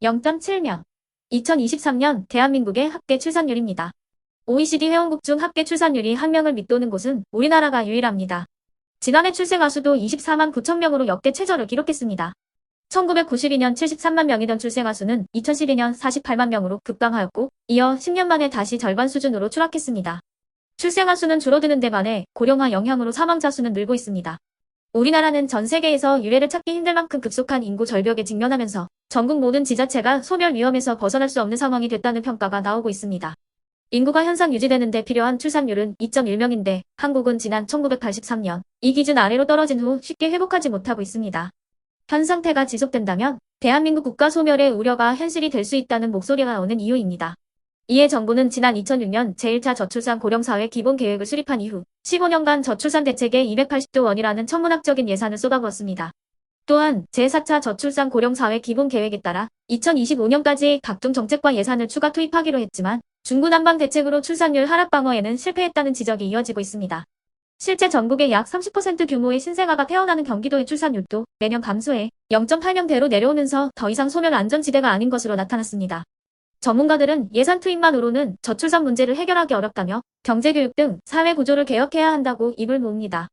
0.7명. 2023년 대한민국의 합계 출산율입니다. OECD 회원국 중 합계 출산율이 1명을 밑도는 곳은 우리나라가 유일합니다. 지난해 출생아 수도 24만 9천 명으로 역대 최저를 기록했습니다. 1992년 73만 명이던 출생아 수는 2012년 48만 명으로 급감하였고, 이어 10년 만에 다시 절반 수준으로 추락했습니다. 출생아 수는 줄어드는 데 반해 고령화 영향으로 사망자 수는 늘고 있습니다. 우리나라는 전 세계에서 유례를 찾기 힘들 만큼 급속한 인구 절벽에 직면하면서 전국 모든 지자체가 소멸 위험에서 벗어날 수 없는 상황이 됐다는 평가가 나오고 있습니다. 인구가 현상 유지되는 데 필요한 출산율은 2.1명인데 한국은 지난 1983년 이 기준 아래로 떨어진 후 쉽게 회복하지 못하고 있습니다. 현 상태가 지속된다면 대한민국 국가 소멸의 우려가 현실이 될 수 있다는 목소리가 나오는 이유입니다. 이에 정부는 지난 2006년 제1차 저출산 고령사회 기본계획을 수립한 이후 15년간 저출산 대책에 280조 원이라는 천문학적인 예산을 쏟아부었습니다. 또한 제4차 저출산 고령사회 기본계획에 따라 2025년까지 각종 정책과 예산을 추가 투입하기로 했지만 중구난방 대책으로 출산율 하락 방어에는 실패했다는 지적이 이어지고 있습니다. 실제 전국의 약 30% 규모의 신생아가 태어나는 경기도의 출산율도 매년 감소해 0.8명대로 내려오면서 더 이상 소멸 안전지대가 아닌 것으로 나타났습니다. 전문가들은 예산 투입만으로는 저출산 문제를 해결하기 어렵다며 경제교육 등 사회 구조를 개혁해야 한다고 입을 모읍니다.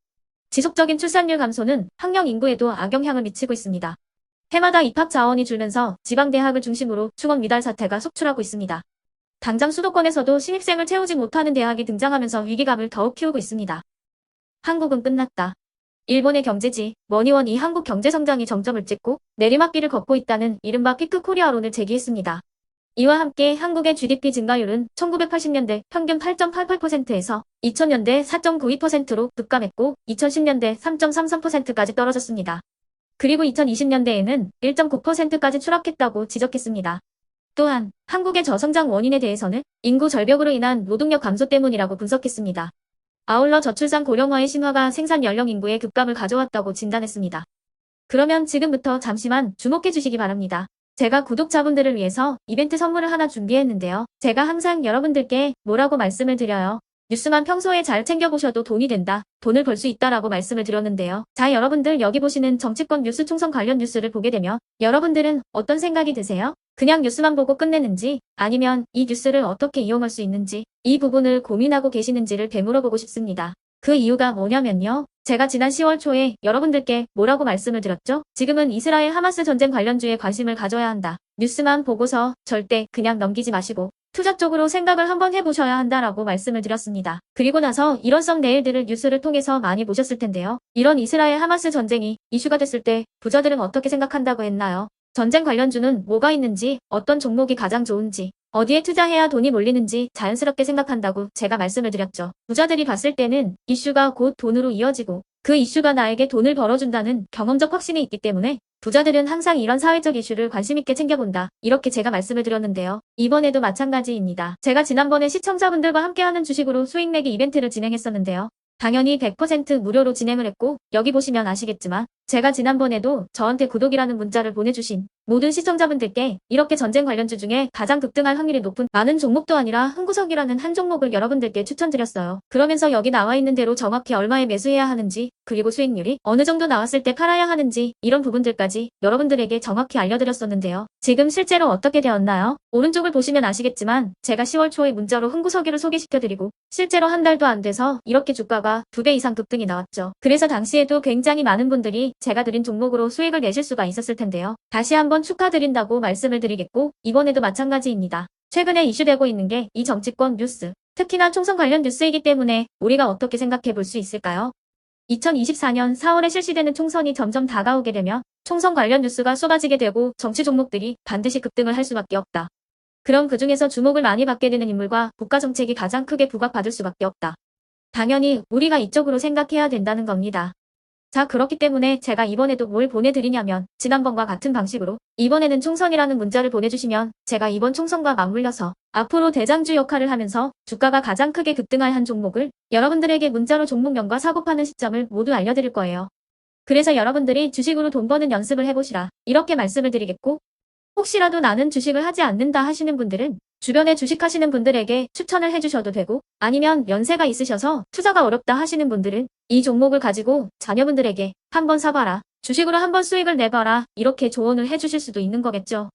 지속적인 출산율 감소는 학령 인구에도 악영향을 미치고 있습니다. 해마다 입학 자원이 줄면서 지방대학을 중심으로 충원 미달 사태가 속출하고 있습니다. 당장 수도권에서도 신입생을 채우지 못하는 대학이 등장하면서 위기감을 더욱 키우고 있습니다. 한국은 끝났다. 일본의 경제지 머니원이 한국 경제 성장이 정점을 찍고 내리막길을 걷고 있다는 이른바 피크 코리아론을 제기했습니다. 이와 함께 한국의 GDP 증가율은 1980년대 평균 8.88%에서 2000년대 4.92%로 급감했고 2010년대 3.33%까지 떨어졌습니다. 그리고 2020년대에는 1.9%까지 추락했다고 지적했습니다. 또한 한국의 저성장 원인에 대해서는 인구 절벽으로 인한 노동력 감소 때문이라고 분석했습니다. 아울러 저출산 고령화의 신화가 생산 연령 인구의 급감을 가져왔다고 진단했습니다. 그러면 지금부터 잠시만 주목해 주시기 바랍니다. 제가 구독자분들을 위해서 이벤트 선물을 하나 준비했는데요. 제가 항상 여러분들께 뭐라고 말씀을 드려요. 뉴스만 평소에 잘 챙겨보셔도 돈이 된다, 돈을 벌 수 있다라고 말씀을 드렸는데요. 자, 여러분들 여기 보시는 정치권 뉴스 총선 관련 뉴스를 보게 되면 여러분들은 어떤 생각이 드세요? 그냥 뉴스만 보고 끝내는지 아니면 이 뉴스를 어떻게 이용할 수 있는지 이 부분을 고민하고 계시는지를 되물어보고 싶습니다. 그 이유가 뭐냐면요. 제가 지난 10월 초에 여러분들께 뭐라고 말씀을 드렸죠? 지금은 이스라엘 하마스 전쟁 관련주에 관심을 가져야 한다. 뉴스만 보고서 절대 그냥 넘기지 마시고 투자 쪽으로 생각을 한번 해보셔야 한다라고 말씀을 드렸습니다. 그리고 나서 이런 썸네일들을 뉴스를 통해서 많이 보셨을 텐데요. 이런 이스라엘 하마스 전쟁이 이슈가 됐을 때 부자들은 어떻게 생각한다고 했나요? 전쟁 관련주는 뭐가 있는지, 어떤 종목이 가장 좋은지, 어디에 투자해야 돈이 몰리는지 자연스럽게 생각한다고 제가 말씀을 드렸죠. 부자들이 봤을 때는 이슈가 곧 돈으로 이어지고 그 이슈가 나에게 돈을 벌어준다는 경험적 확신이 있기 때문에 부자들은 항상 이런 사회적 이슈를 관심있게 챙겨본다. 이렇게 제가 말씀을 드렸는데요. 이번에도 마찬가지입니다. 제가 지난번에 시청자분들과 함께하는 주식으로 수익 내기 이벤트를 진행했었는데요. 당연히 100% 무료로 진행을 했고 여기 보시면 아시겠지만 제가 지난번에도 저한테 구독이라는 문자를 보내주신 모든 시청자분들께 이렇게 전쟁 관련주 중에 가장 급등할 확률이 높은 많은 종목도 아니라 흥구석이라는 한 종목을 여러분들께 추천드렸어요. 그러면서 여기 나와 있는 대로 정확히 얼마에 매수해야 하는지 그리고 수익률이 어느 정도 나왔을 때 팔아야 하는지 이런 부분들까지 여러분들에게 정확히 알려드렸었는데요. 지금 실제로 어떻게 되었나요? 오른쪽을 보시면 아시겠지만 제가 10월 초에 문자로 흥구석이를 소개시켜드리고 실제로 한 달도 안 돼서 이렇게 주가가 2배 이상 급등이 나왔죠. 그래서 당시에도 굉장히 많은 분들이 제가 드린 종목으로 수익을 내실 수가 있었을 텐데요. 다시 한번 축하드린다고 말씀을 드리겠고 이번에도 마찬가지입니다. 최근에 이슈되고 있는 게 이 정치권 뉴스, 특히나 총선 관련 뉴스이기 때문에 우리가 어떻게 생각해 볼 수 있을까요? 2024년 4월에 실시되는 총선이 점점 다가오게 되면 총선 관련 뉴스가 쏟아지게 되고 정치 종목들이 반드시 급등을 할 수밖에 없다. 그럼 그 중에서 주목을 많이 받게 되는 인물과 국가 정책이 가장 크게 부각받을 수밖에 없다. 당연히 우리가 이쪽으로 생각해야 된다는 겁니다. 자, 그렇기 때문에 제가 이번에도 뭘 보내드리냐면 지난번과 같은 방식으로 이번에는 총선이라는 문자를 보내주시면 제가 이번 총선과 맞물려서 앞으로 대장주 역할을 하면서 주가가 가장 크게 급등할 한 종목을 여러분들에게 문자로 종목명과 사고 파는 시점을 모두 알려드릴 거예요. 그래서 여러분들이 주식으로 돈 버는 연습을 해보시라 이렇게 말씀을 드리겠고 혹시라도 나는 주식을 하지 않는다 하시는 분들은 주변에 주식하시는 분들에게 추천을 해주셔도 되고 아니면 연세가 있으셔서 투자가 어렵다 하시는 분들은 이 종목을 가지고 자녀분들에게 한번 사봐라. 주식으로 한번 수익을 내봐라. 이렇게 조언을 해주실 수도 있는 거겠죠.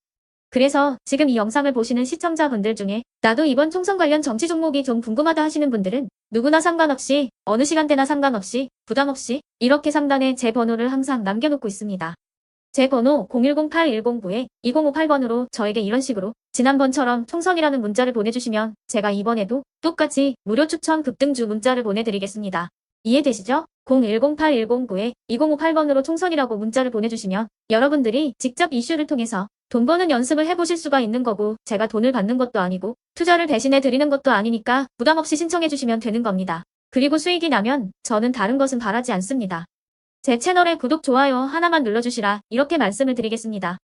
그래서 지금 이 영상을 보시는 시청자분들 중에 나도 이번 총선 관련 정치 종목이 좀 궁금하다 하시는 분들은 누구나 상관없이 어느 시간대나 상관없이 부담 없이 이렇게 상단에 제 번호를 항상 남겨놓고 있습니다. 제 번호 010-8109-2058번으로 저에게 이런 식으로 지난번처럼 총선이라는 문자를 보내주시면 제가 이번에도 똑같이 무료 추천 급등주 문자를 보내드리겠습니다. 이해되시죠? 010-8109-2058번으로 총선이라고 문자를 보내주시면 여러분들이 직접 이슈를 통해서 돈 버는 연습을 해보실 수가 있는 거고 제가 돈을 받는 것도 아니고 투자를 대신해 드리는 것도 아니니까 부담 없이 신청해 주시면 되는 겁니다. 그리고 수익이 나면 저는 다른 것은 바라지 않습니다. 제 채널에 구독, 좋아요 하나만 눌러주시라 이렇게 말씀을 드리겠습니다.